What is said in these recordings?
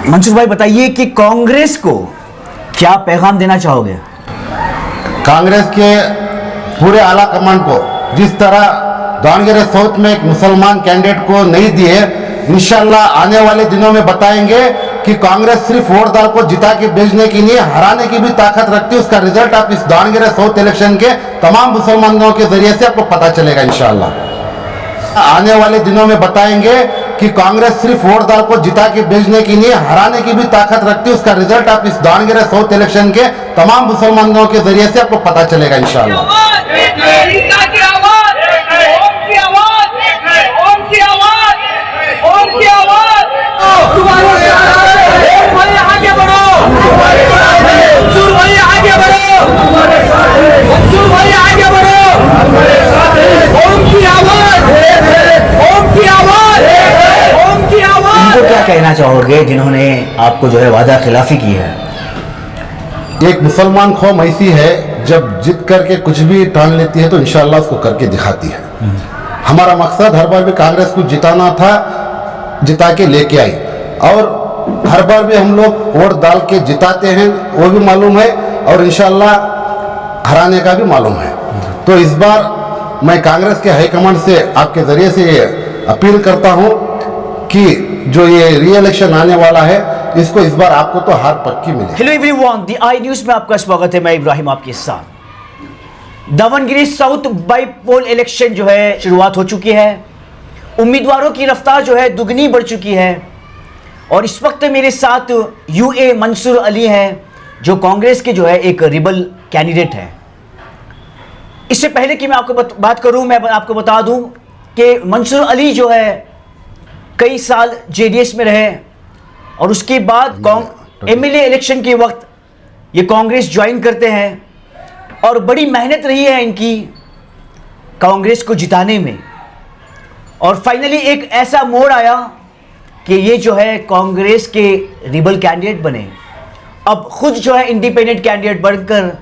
मंसूर भाई बताइए कि कांग्रेस को क्या पैगाम देना चाहोगे? कांग्रेस के पूरे आला कमान को जिस तरह दावणगेरे साउथ में एक मुसलमान कैंडिडेट को नहीं दिए, इंशाल्लाह आने वाले दिनों में बताएंगे कि कांग्रेस सिर्फ वोट दाल को जिता के भेजने के लिए हराने की भी ताकत रखती है। उसका रिजल्ट आप इस दावणगेरे साउथ इलेक्शन के तमाम मुसलमानों के जरिए से आपको पता चलेगा। इंशाल्लाह आने वाले दिनों में बताएंगे कि कांग्रेस सिर्फ वोट दाल को जिता के भेजने के लिए हराने की भी ताकत रखती है। उसका रिजल्ट आप इस दावणगेरे साउथ इलेक्शन के तमाम मुसलमानों के जरिए से आपको पता चलेगा। इंशाल्लाह इनको क्या कहना चाहोगे जिन्होंने आपको जो है वादा खिलाफी की है? एक मुसलमान कौम ऐसी है जब जिद करके कुछ भी ठान लेती है तो इंशाल्लाह उसको करके दिखाती है। हमारा मकसद हर बार भी कांग्रेस को जिताना था, जिता के लेके आई, और हर बार भी हम लोग वोट डाल के जिताते हैं, वो भी मालूम है, और इंशाल्लाह हराने का भी मालूम है। तो इस बार मैं कांग्रेस के हाईकमांड से आपके जरिए से ये अपील करता हूं कि जो ये री इलेक्शन आने वाला है इसको इस बार आपको तो हार पक्की मिले। Hello everyone, the I news में आपका स्वागत है। मैं इब्राहिम आपके साथ। दावणगेरे साउथ बाईपोल इलेक्शन जो है शुरुआत हो चुकी है। उम्मीदवारों की रफ्तार जो है दुगनी बढ़ चुकी है, और इस वक्त मेरे साथ यूए मंसूर अली हैं जो कांग्रेस के जो है एक रिबल कैंडिडेट है। इससे पहले कि मैं आपको बात करूं, मैं आपको बता दूं कि मंसूर अली जो है कई साल जेडीएस में रहे, और उसके बाद एमएलए इलेक्शन के वक्त ये कांग्रेस ज्वाइन करते हैं, और बड़ी मेहनत रही है इनकी कांग्रेस को जिताने में, और फाइनली एक ऐसा मोड़ आया कि ये जो है कांग्रेस के रिबल कैंडिडेट बने। अब खुद जो है इंडिपेंडेंट कैंडिडेट बनकर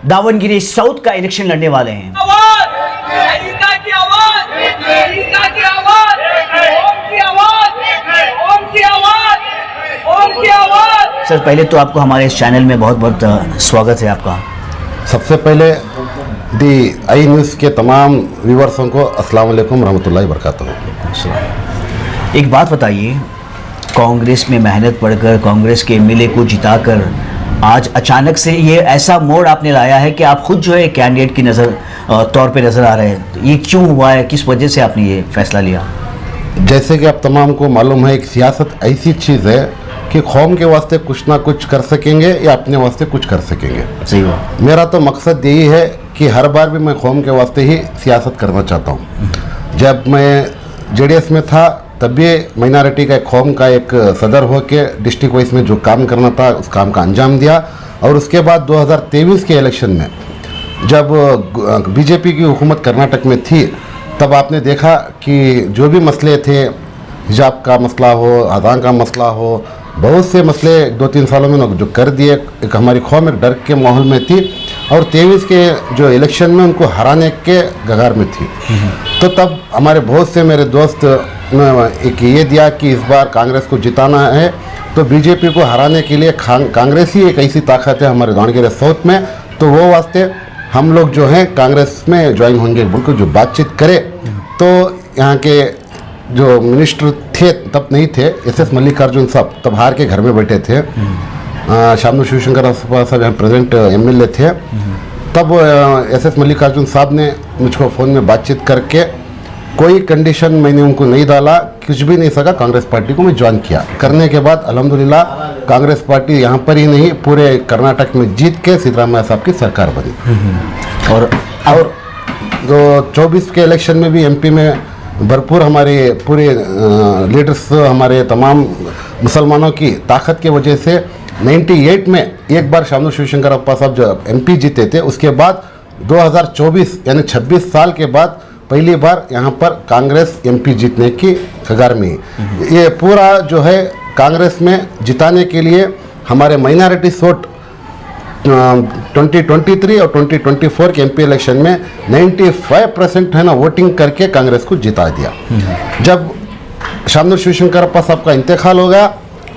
दावणगेरे साउथ का इलेक्शन लड़ने वाले हैं। सर, पहले तो आपको हमारे इस चैनल में बहुत बहुत स्वागत है आपका। सबसे पहले दी आई न्यूज़ के तमाम व्यूवर्सों को अस्सलाम वालेकुम रहमतुल्लाहि वबरकातुहू। एक बात बताइए, कांग्रेस में मेहनत पढ़कर कांग्रेस के एमएलए को जिताकर आज अचानक से ये ऐसा मोड़ आपने लाया है कि आप खुद जो है कैंडिडेट की तौर पे नज़र आ रहे हैं, तो ये क्यों हुआ है? किस वजह से आपने ये फैसला लिया? जैसे कि आप तमाम को मालूम है, एक सियासत ऐसी चीज़ है कि कौम के वास्ते कुछ ना कुछ कर सकेंगे या अपने वास्ते कुछ कर सकेंगे। सही बात। मेरा तो मकसद यही है कि हर बार भी मैं कौम के वास्ते ही सियासत करना चाहता हूँ। जब मैं जेडीएस में था तब भी माइनॉरिटी का कौम का एक सदर हो के डिस्ट्रिक्ट वाइज में जो काम करना था उस काम का अंजाम दिया, और उसके बाद 2023 के इलेक्शन में जब बीजेपी की हुकूमत कर्नाटक में थी तब आपने देखा कि जो भी मसले थे, हिजाब का मसला हो, अजान का मसला हो, बहुत से मसले 2-3 सालों में जो कर दिए, एक हमारी कौम एक डर के माहौल में थी, और 23 के जो इलेक्शन में उनको हराने के गगार में थी। तो तब हमारे बहुत से मेरे दोस्त ने एक ये दिया कि इस बार कांग्रेस को जिताना है, तो बीजेपी को हराने के लिए कांग्रेस ही एक ऐसी ताकत है हमारे दावणगेरे साउथ में, तो वो वास्ते हम लोग जो हैं कांग्रेस में ज्वाइन होंगे बिल्कुल जो बातचीत करे। तो यहाँ के जो मिनिस्टर थे तब नहीं थे, एसएस मल्लिकार्जुन साहब तब हार के घर में बैठे थे, शामनू शिवशंकर साहब यहाँ प्रेजेंट एमएलए थे, तब एसएस मल्लिकार्जुन साहब ने मुझको फ़ोन में बातचीत करके कोई कंडीशन मैंने उनको नहीं डाला, कुछ भी नहीं सका, कांग्रेस पार्टी को मैं ज्वाइन किया। करने के बाद अल्हम्दुलिल्लाह कांग्रेस पार्टी यहाँ पर ही नहीं पूरे कर्नाटक में जीत के सिद्धरामैया साहब की सरकार बनी। और जो 24 के इलेक्शन में भी एमपी में भरपूर हमारे पूरे लीडर्स हमारे तमाम मुसलमानों की ताकत की वजह से 98 में एक बार शामनू शिवशंकर अप्पा साहब जब एमपी जीते थे, उसके बाद 2024 यानी 26 साल के बाद पहली बार यहाँ पर कांग्रेस एमपी जीतने की कगार में। ये पूरा जो है कांग्रेस में जिताने के लिए हमारे माइनॉरिटी वोट 2023 और 2024 के एमपी इलेक्शन में 95% है ना वोटिंग करके कांग्रेस को जिता दिया। जब शामनू शिवशंकर अप्पा साहब का इंतकाल हो गया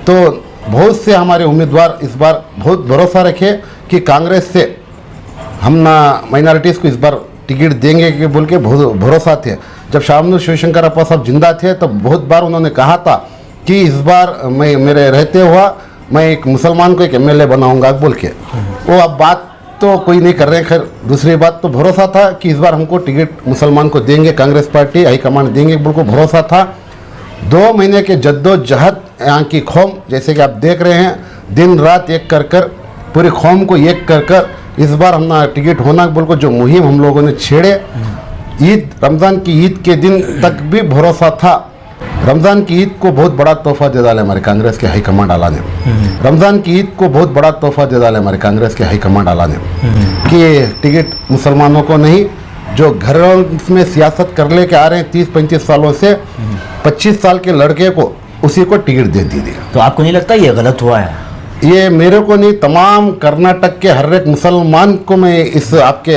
तो बहुत से हमारे उम्मीदवार इस बार बहुत भरोसा रखे कि कांग्रेस से हम ना माइनॉरिटीज़ को इस बार टिकट देंगे कि बोल के बहुत भरोसा थे। जब शामनूर शिवशंकरप्पा साहब जिंदा थे तो बहुत बार उन्होंने कहा था कि इस बार मैं मेरे रहते हुआ मैं एक मुसलमान को एक एमएलए बनाऊंगा बोल के। वो अब बात तो कोई नहीं कर रहे हैं। खैर दूसरी बात तो भरोसा था कि इस बार हमको टिकट मुसलमान को देंगे, कांग्रेस पार्टी हाईकमांड देंगे बोल को भरोसा था। 2 महीने के जद्दोजहद यहाँ की कौम, जैसे कि आप देख रहे हैं, दिन रात एक कर कर पूरी कौम को एक कर कर इस बार हम ना टिकट होना बोल को जो मुहिम हम लोगों ने छेड़े, ईद रमज़ान की ईद के दिन तक भी भरोसा था। रमज़ान की ईद को बहुत बड़ा तोहफा दे डाला हमारे कांग्रेस के हाईकमांड आला ने। रमज़ान की ईद को बहुत बड़ा तोहफा दे डाला हमारे कांग्रेस के हाईकमांड आला ने कि टिकट मुसलमानों को नहीं, जो घरों में सियासत कर ले के आ रहे हैं 30-35 सालों से, 25 साल के लड़के को उसी को टिकट दे दी। तो आपको नहीं लगता ये गलत हुआ है? ये मेरे को नहीं, तमाम कर्नाटक के हर एक मुसलमान को मैं इस आपके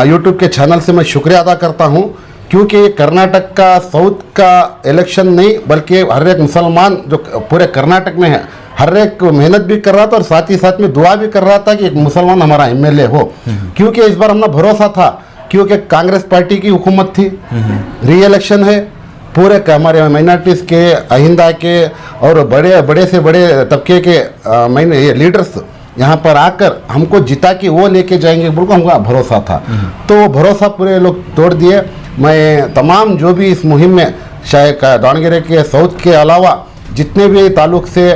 यूट्यूब के चैनल से मैं शुक्रिया अदा करता हूँ, क्योंकि कर्नाटक का साउथ का इलेक्शन नहीं बल्कि हर एक मुसलमान जो पूरे कर्नाटक में है हर एक मेहनत भी कर रहा था और साथ ही साथ में दुआ भी कर रहा था कि एक मुसलमान हमारा एमएलए हो। क्योंकि इस बार हमारा भरोसा था, क्योंकि कांग्रेस पार्टी की हुकूमत थी, री इलेक्शन है, पूरे हमारे माइनॉरिटीज़ के, अहिंदा के और बड़े से बड़े तबके के लीडर्स यहाँ पर आकर हमको जिता के वो लेके जाएंगे बोल को हमको भरोसा था। तो वो भरोसा पूरे लोग तोड़ दिए। मैं तमाम जो भी इस मुहिम में शायद दावणगेरे के साउथ के अलावा जितने भी ताल्लुक से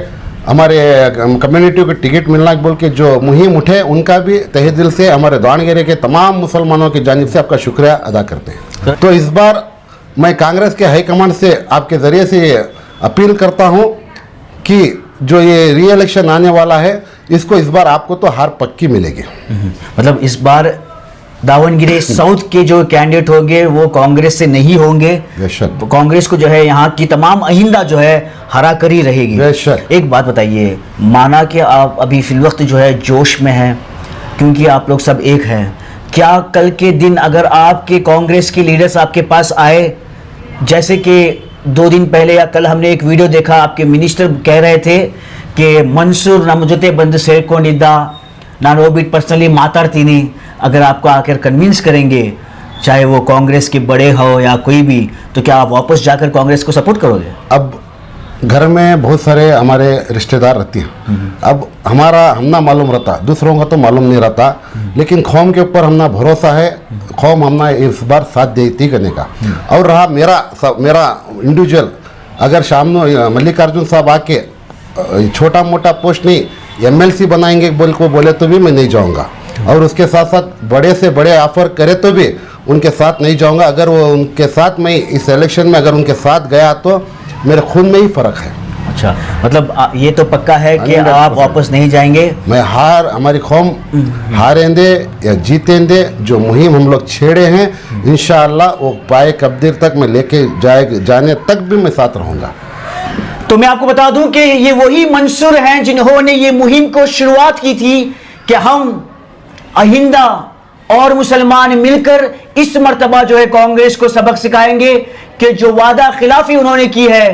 हमारे कम्युनिटी को टिकट मिलना बोल के जो मुहिम उठे, उनका भी तहे दिल से हमारे दावणगेरे के तमाम मुसलमानों की जानिब से आपका शुक्रिया अदा करते हैं। तो इस बार मैं कांग्रेस के हाईकमांड से आपके ज़रिए से ये अपील करता हूँ कि जो ये री इलेक्शन आने वाला है, इसको इस बार आपको तो हार पक्की मिलेगी। मतलब इस बार दावणगेरे साउथ के जो कैंडिडेट होंगे वो कांग्रेस से नहीं होंगे, बेशक कांग्रेस को जो है यहाँ की तमाम अहिंदा जो है हरा कर ही रहेगी। बेशक। एक बात बताइए, माना कि आप अभी फिलवक्त जो है जोश में हैं क्योंकि आप लोग सब एक हैं, क्या कल के दिन अगर आपके कांग्रेस के लीडर्स आपके पास आए, जैसे कि 2 दिन पहले या कल हमने एक वीडियो देखा, आपके मिनिस्टर कह रहे थे कि मंसूर ನಮ್ಮ ಜೊತೆ ಬಂದು ಸೇರ್ಕೊಂಡಿದ್ದ, ನಾನು ಹೋಗ್ಬಿಟ್ಟು पर्सनली ಮಾತಾಡ್ತೀನಿ, अगर आपको आकर कन्विंस करेंगे, चाहे वो कांग्रेस के बड़े हो या कोई भी, तो क्या आप वापस जाकर कांग्रेस को सपोर्ट करोगे? अब घर में बहुत सारे हमारे रिश्तेदार रहते हैं। अब हमारा हमना मालूम रहता, दूसरों का तो मालूम नहीं रहता, लेकिन कौम के ऊपर हमना भरोसा है, कौम हमना इस बार साथ देती करने का। और रहा मेरा इंडिविजुअल, अगर शामनो मल्लिकार्जुन साहब आके छोटा मोटा पोस्ट नहीं एमएलसी बनाएंगे बोले तो भी मैं नहीं जाऊंगा, और उसके साथ साथ बड़े से बड़े ऑफर करे तो भी उनके साथ नहीं जाऊंगा। अगर वो उनके साथ मैं इस इलेक्शन में अगर उनके साथ गया तो मेरे खून में ही फर्क है। अच्छा, मतलब ये तो पक्का है कि आप वापस नहीं जाएंगे? मैं हमारी कौम हारेंगे या जीतेंगे, जो मुहिम हम लोग छेड़े हैं इंशाअल्लाह वो पाए कब्दीर तक मैं लेके जाने तक भी मैं साथ रहूंगा। तो मैं आपको बता दूं कि ये वही मंसूर हैं जिन्होंने ये मुहिम को शुरुआत की थी कि हम अहिंदा और मुसलमान मिलकर इस मर्तबा जो है कांग्रेस को सबक सिखाएंगे कि जो वादा खिलाफी उन्होंने की है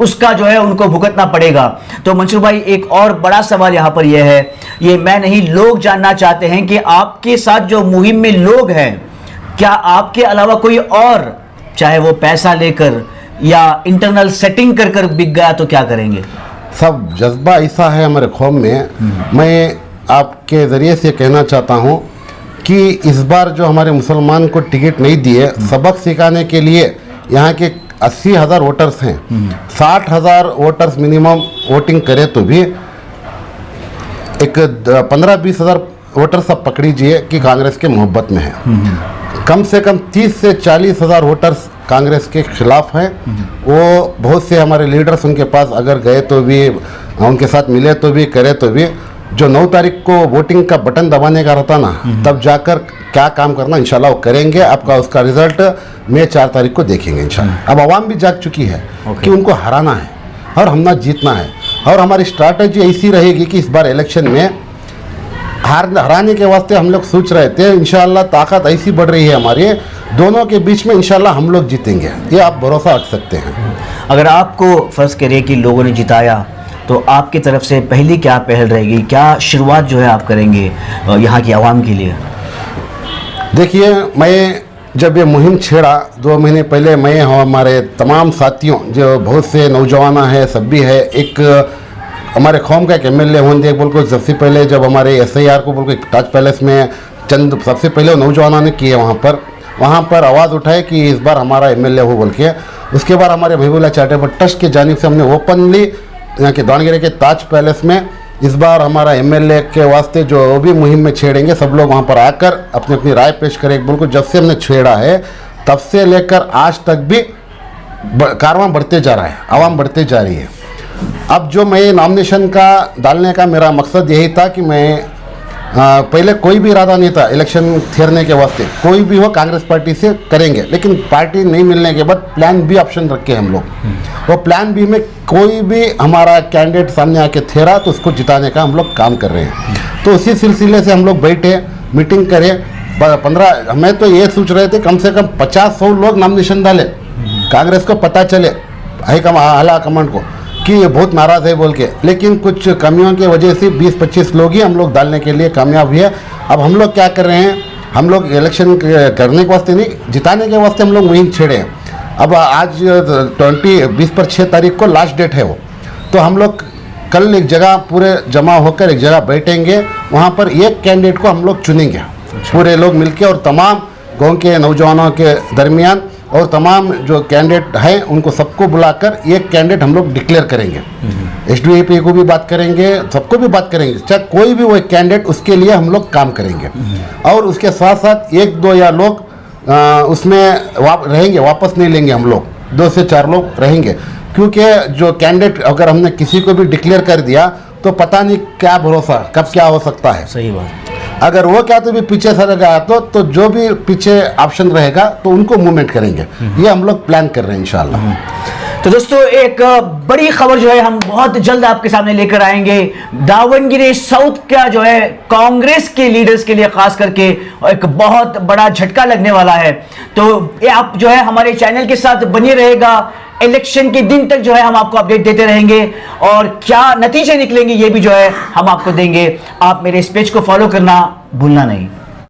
उसका जो है उनको भुगतना पड़ेगा। तो मंसूर भाई, एक और बड़ा सवाल यहाँ पर यह है, ये मैं नहीं, लोग जानना चाहते हैं कि आपके साथ जो मुहिम में लोग हैं, क्या आपके अलावा कोई और, चाहे वो पैसा लेकर या इंटरनल सेटिंग कर कर बिक गया तो क्या करेंगे? सब जज्बा ऐसा है हमारे कौम में। मैं आपके ज़रिए से कहना चाहता हूँ कि इस बार जो हमारे मुसलमान को टिकट नहीं दिए, सबक सिखाने के लिए यहाँ के 80,000 वोटर्स हैं, 60,000 वोटर्स मिनिमम वोटिंग करे तो भी एक 15-20,000 वोटर्स आप पकड़ीजिए कि कांग्रेस के मोहब्बत में है। कम से कम 30 से 40,000 वोटर्स कांग्रेस के खिलाफ हैं। वो बहुत से हमारे लीडर्स उनके पास अगर गए तो भी, उनके साथ मिले तो भी, करे तो भी, जो 9 तारीख को वोटिंग का बटन दबाने का रहता ना, तब जाकर क्या काम करना इंशाल्लाह वो करेंगे। आपका उसका रिजल्ट मई 4 तारीख को देखेंगे इंशाल्लाह। अब आवाम भी जाग चुकी है कि उनको हराना है और हमना जीतना है, और हमारी स्ट्रैटेजी ऐसी रहेगी कि इस बार इलेक्शन में हराने के वास्ते हम लोग सोच रहे थे, इंशाल्लाह ताकत ऐसी बढ़ रही है हमारी, दोनों के बीच में इंशाल्लाह हम लोग जीतेंगे, ये आप भरोसा रख सकते हैं। अगर आपको फर्ज करिए कि लोगों ने जिताया तो आपकी तरफ से पहली क्या पहल रहेगी, क्या शुरुआत जो है आप करेंगे यहाँ की आवाम के लिए? देखिए, मैं जब ये मुहिम छेड़ा 2 महीने पहले, मैं हमारे तमाम साथियों जो बहुत से नौजवान है सब भी है, एक हमारे कौम का एक एमएलए होने बोल को सबसे पहले जब हमारे SIR को बोल को ताज पैलेस में चंद सबसे पहले नौजवानों ने किए वहाँ पर आवाज़ उठाए कि इस बार हमारा एमएलए हो बोल के। उसके बाद हमारे महबूबुल्लाह चैरिटेबल ट्रस्ट की जानिब से हमने ओपनली यहाँ के दावणगेरे के ताज पैलेस में इस बार हमारा एमएलए के वास्ते जो भी मुहिम में छेड़ेंगे सब लोग वहाँ पर आकर अपनी अपनी राय पेश करें बोल को। जब से हमने छेड़ा है तब से लेकर आज तक भी कारवां बढ़ते जा रहा है, आवाम बढ़ते जा रही है। अब जो मैं नॉमिनेशन का डालने का मेरा मकसद यही था कि मैं पहले कोई भी इरादा नहीं था इलेक्शन ठहरने के वास्ते, कोई भी हो कांग्रेस पार्टी से करेंगे, लेकिन पार्टी नहीं मिलने के बाद प्लान बी ऑप्शन रखे हम लोग। वो प्लान बी में कोई भी हमारा कैंडिडेट सामने आके ठहरा तो उसको जिताने का हम लोग काम कर रहे हैं। तो उसी सिलसिले से हम लोग बैठे, मीटिंग करे, 15 हमें तो ये सोच रहे थे कम से कम 50-100 लोग नॉमिनेशन डाले, कांग्रेस को पता चले आला कमांड को कि ये बहुत नाराज़ है बोल के, लेकिन कुछ कमियों की वजह से 20-25 लोग ही हम लोग डालने के लिए कामयाब हुए। अब हम लोग क्या कर रहे हैं, हम लोग इलेक्शन करने के वास्ते नहीं, जिताने के वास्ते हम लोग मुहिम छेड़े हैं। अब आज 20/6 तारीख को लास्ट डेट है वो, तो हम लोग कल एक जगह पूरे जमा होकर एक जगह बैठेंगे, वहाँ पर एक कैंडिडेट को हम लोग चुनेंगे पूरे लोग मिलके, और तमाम गाँव के नौजवानों के दरमियान और तमाम जो कैंडिडेट हैं उनको सबको बुलाकर एक कैंडिडेट हम लोग डिक्लेयर करेंगे। SDAP को भी बात करेंगे, सबको भी बात करेंगे, चाहे कोई भी वो कैंडिडेट, उसके लिए हम लोग काम करेंगे। और उसके साथ साथ 1-2 या लोग उसमें रहेंगे, वापस नहीं लेंगे हम लोग, 2 से 4 लोग रहेंगे, क्योंकि जो कैंडिडेट अगर हमने किसी को भी डिक्लेयर कर दिया तो पता नहीं क्या भरोसा कब क्या हो सकता है। सही बात। अगर वो क्या तो भी पीछे सर गया तो जो भी पीछे ऑप्शन रहेगा तो उनको मूवमेंट करेंगे। ये हम लोग प्लान कर रहे हैं इंशाल्लाह। तो दोस्तों, एक बड़ी खबर जो है हम बहुत जल्द आपके सामने लेकर आएंगे। दावणगेरे साउथ का जो है कांग्रेस के लीडर्स के लिए खास करके एक बहुत बड़ा झटका लगने वाला है। तो ये आप जो है हमारे चैनल के साथ बने रहेगा, इलेक्शन के दिन तक जो है हम आपको अपडेट देते रहेंगे और क्या नतीजे निकलेंगे ये भी जो है हम आपको देंगे। आप मेरे इस पेज को फॉलो करना भूलना नहीं।